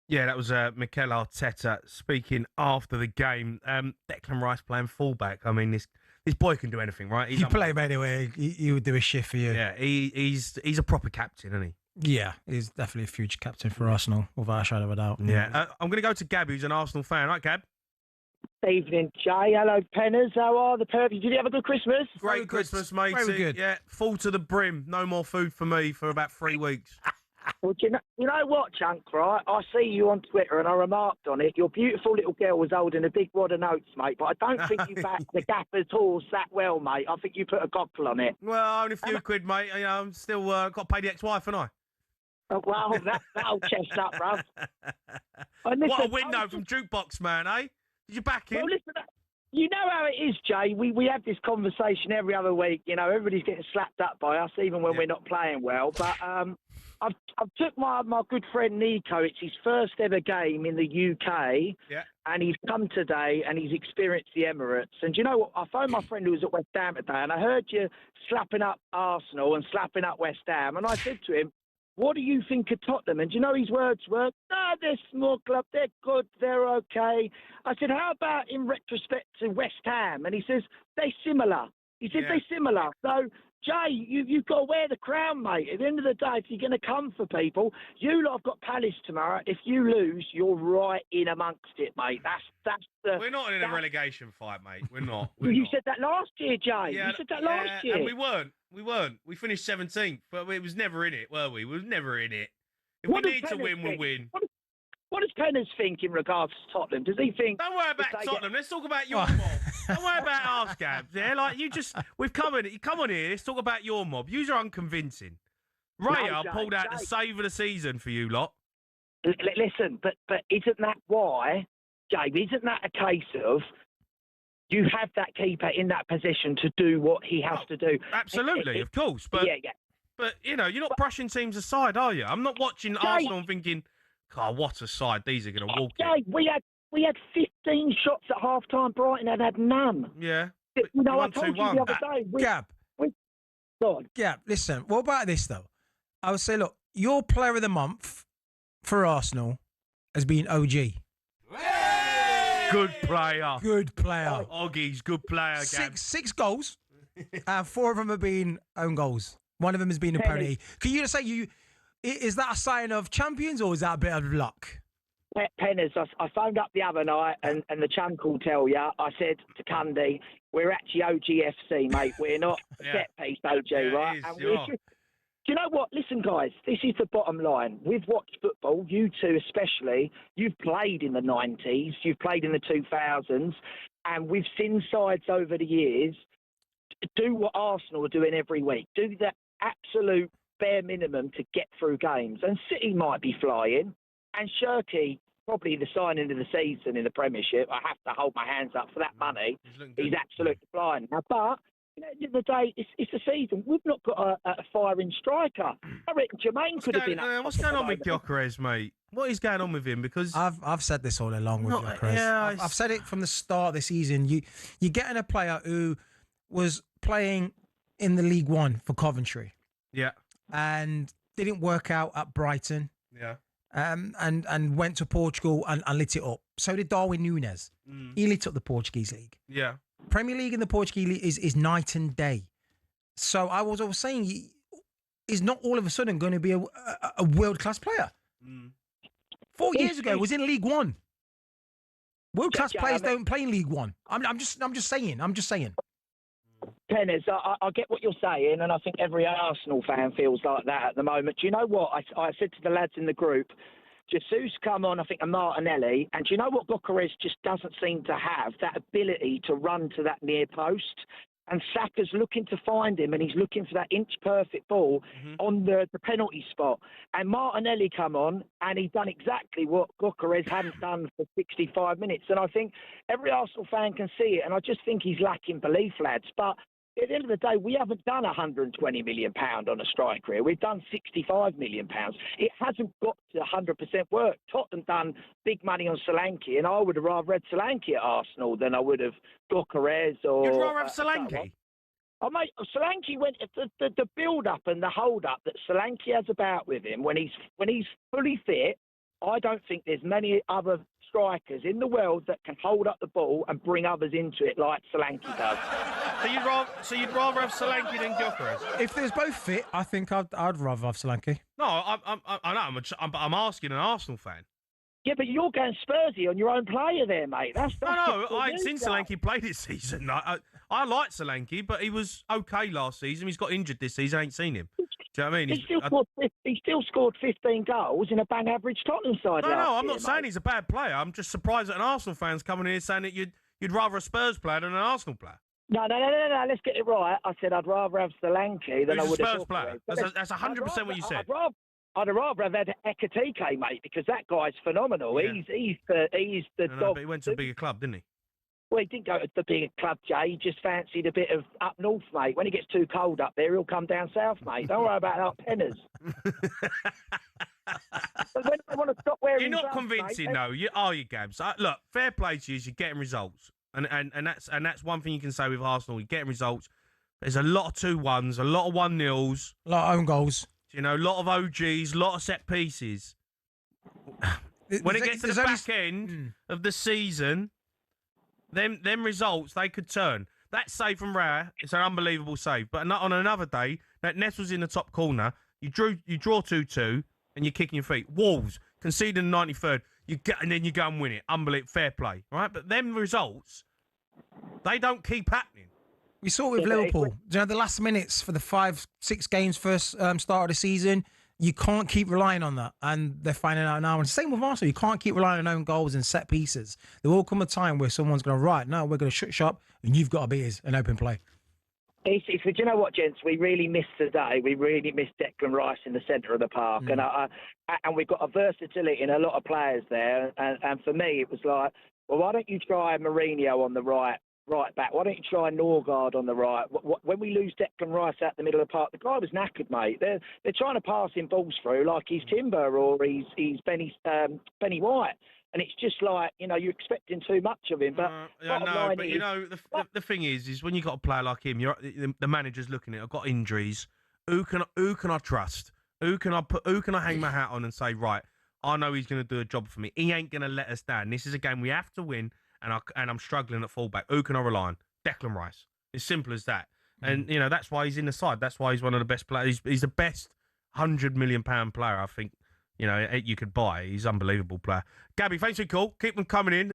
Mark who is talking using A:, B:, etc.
A: Yeah, that was Mikel Arteta speaking after the game. Declan Rice playing fullback. I mean, this boy can do anything, right?
B: You play him anyway. He would do a shift for you.
A: Yeah, he's a proper captain, isn't he?
B: Yeah, he's definitely a future captain for Arsenal, without a shadow of a doubt.
A: Yeah, I'm going to go to Gab, who's an Arsenal fan. Right, Gab?
C: Evening, Jay. Hello, Penners. How are the pair of you? Did you have a good Christmas?
A: Great Christmas, matey.
B: Very good.
A: Yeah, full to the brim. No more food for me for about 3 weeks.
C: Well, you know what, Chunk, right? I see you on Twitter and I remarked on it. Your beautiful little girl was holding a big wad of notes, mate, but I don't think you backed the Gaffer's horse that well, mate. I think you put a goggle on it.
A: Well, only a few quid, mate. You know, I'm still got to pay the ex-wife, haven't I?
C: Oh, well, that'll chest up, bruv.
A: What a win, though, from Jukebox, man, eh? Did you back him?
C: Well, listen, you know how it is, Jay. We have this conversation every other week. You know, everybody's getting slapped up by us, even when we're not playing well. But I've took my good friend Nico. It's his first ever game in the UK.
A: Yeah.
C: And he's come today and he's experienced the Emirates. And do you know what? I phoned my friend who was at West Ham today and I heard you slapping up Arsenal and slapping up West Ham. And I said to him, what do you think of Tottenham? And do you know his words were, they're a small club, they're good, they're okay. I said, how about in retrospect to West Ham? And he says, they're similar. He said, they're similar. So, Jay, you've got to wear the crown, mate. At the end of the day, if you're going to come for people, you lot have got Palace tomorrow. If you lose, you're right in amongst it, mate. That's the...
A: We're not in a relegation fight, mate. We're not.
C: You said that last year, Jay. You said that last year.
A: And we weren't. We finished 17th, but it was never in it, were we? We was never in it. If we need to win, we'll win.
C: What does Penners think in regards to Tottenham? Does he think...
A: Don't worry about Tottenham. Let's talk about your mob. Don't worry about our scabs. Yeah, like you come on here. Let's talk about your mob. Yous are unconvincing. Raya pulled out the save of the season for you lot.
C: Listen, but isn't that why, Gabe? Isn't that a case of you have that keeper in that position to do what he has to do?
A: Absolutely, of course. But but you know, you're not brushing teams aside, are you? I'm not watching Arsenal and thinking, God, what a side. These are going to walk in.
C: We had 15 shots at half-time. Brighton had none.
A: Yeah.
C: You know, I told you the other day.
B: Gab, listen, what about this, though? I would say, look, your player of the month for Arsenal has been OG.
A: Good player.
B: Good player.
A: Oggy's good player, Gab.
B: Six goals, and 4 of them have been own goals. One of them has been a penalty. Can you just say, is that a sign of champions or is that a bit of luck?
C: Penners, I phoned up the other night and the chunk will tell you, I said to Cundy, we're actually OGFC, mate. We're not set piece OG, right? Do you know what? Listen, guys, this is the bottom line. We've watched football, you two especially. You've played in the 90s, you've played in the 2000s, and we've seen sides over the years do what Arsenal are doing every week. Do the absolute bare minimum to get through games. And City might be flying, and Shirky, probably the signing of the season in the Premiership, I have to hold my hands up for that money. He's absolutely flying. Now, but at the end of the day, it's a season. We've not got a firing striker. I reckon Jermaine could have been up.
A: What's going on with Gyökeres, mate? What is going on with him? Because
B: I've said this all along with Gyökeres. Yeah, I've said it from the start of the season. You're getting a player who was playing in the League One for Coventry.
A: Yeah.
B: And didn't work out at Brighton.
A: Yeah.
B: And went to Portugal and lit it up. So did Darwin Núñez. He lit up the Portuguese league.
A: Yeah.
B: Premier League and the Portuguese league is night and day. So I was saying, he's not all of a sudden going to be a world-class player. 4 years ago, he was in League One. World-class players don't play in League One. I'm just saying.
C: Penners, I get what you're saying, and I think every Arsenal fan feels like that at the moment. Do you know what? I said to the lads in the group, Jesus come on, I think, and Martinelli, and do you know what Gyökeres just doesn't seem to have? That ability to run to that near post. And Saka's looking to find him, and he's looking for that inch-perfect ball on the penalty spot. And Martinelli come on, and he's done exactly what Gyökeres hadn't done for 65 minutes. And I think every Arsenal fan can see it, and I just think he's lacking belief, lads. But at the end of the day, we haven't done £120 million on a striker here. We've done £65 million. It hasn't got to 100% work. Tottenham done big money on SOLANKE, and I would have rather had SOLANKE at Arsenal than I would have Gyökeres or...
A: You'd rather have SOLANKE?
C: Oh, mate, SOLANKE went... The build-up and the hold-up that SOLANKE has about with him when he's fully fit, I don't think there's many other strikers in the world that can hold up the ball and bring others into it like Solanke does.
A: So you'd rather have Solanke than Gyökeres?
B: If there's both fit, I think I'd rather have Solanke.
A: No, I know. I'm asking an Arsenal fan.
C: Yeah, but you're going Spursy on your own player there, mate. That's
A: No, I ain't seen Solanke play this season. I like Solanke, but he was okay last season. He's got injured this season. I ain't seen him. Do you know what I mean?
C: He still scored 15 goals in a bang average Tottenham side.
A: No, I'm not saying he's a bad player. I'm just surprised that an Arsenal fan's coming in here saying that you'd rather a Spurs player than an Arsenal player.
C: No. Let's get it right. I said I'd rather have Solanke than I would have.
A: Spurs player. That's 100% what you said.
C: I'd rather have had Ekatike, mate, because that guy's phenomenal. Yeah. He's the dog.
A: But he went to a bigger club, didn't he?
C: Well, he didn't go to the bigger club, Jay. He just fancied a bit of up north, mate. When it gets too cold up there, he'll come down south, mate. Don't worry about our penners. When I want to stop wearing
A: You're not convincing, though. Are you, Gabs? Look, fair play to you. You're getting results, and that's one thing you can say with Arsenal. You're getting results. There's a lot of 2-1s, a lot of 1-0s,
B: a lot of own goals.
A: You know, a lot of OGs, a lot of set pieces. When it gets to the back end of the season, them results, they could turn. That save from Raya, it's an unbelievable save. But on another day, that Nestle's in the top corner, you draw 2-2, and you're kicking your feet. Wolves, conceding in the 93rd, and then you go and win it. Unbelievable, fair play. Right? But them results, they don't keep happening.
B: We saw it with Liverpool. You know, the last minutes for the 5-6 games first start of the season, you can't keep relying on that. And they're finding out now. And same with Arsenal. You can't keep relying on own goals and set pieces. There will come a time where someone's going to, we're going to shut shop and you've got to beat us an open play.
C: Do you know what, gents? We really missed today. We really missed Declan Rice in the centre of the park. And we've got a versatility in a lot of players there. And for me, it was like, well, why don't you try Mourinho on the right back? Why don't you try Norgard on the right? When we lose Declan Rice out the middle of the park, the guy was knackered, mate. They're trying to pass him balls through like he's Timber or he's Benny White. And it's just like, you know, you're expecting too much of him. But
A: the thing is when you got a player like him, the manager's looking at it. I've got injuries. Who can I trust? Who can I hang my hat on and say, right, I know he's going to do a job for me. He ain't going to let us down. This is a game we have to win. And I'm struggling at fullback. Who can I rely on? Declan Rice. As simple as that. And, you know, that's why he's in the side. That's why he's one of the best players. He's the best £100 million player, I think, you know, you could buy. He's an unbelievable player. Gabby, thanks for your call. Keep them coming in.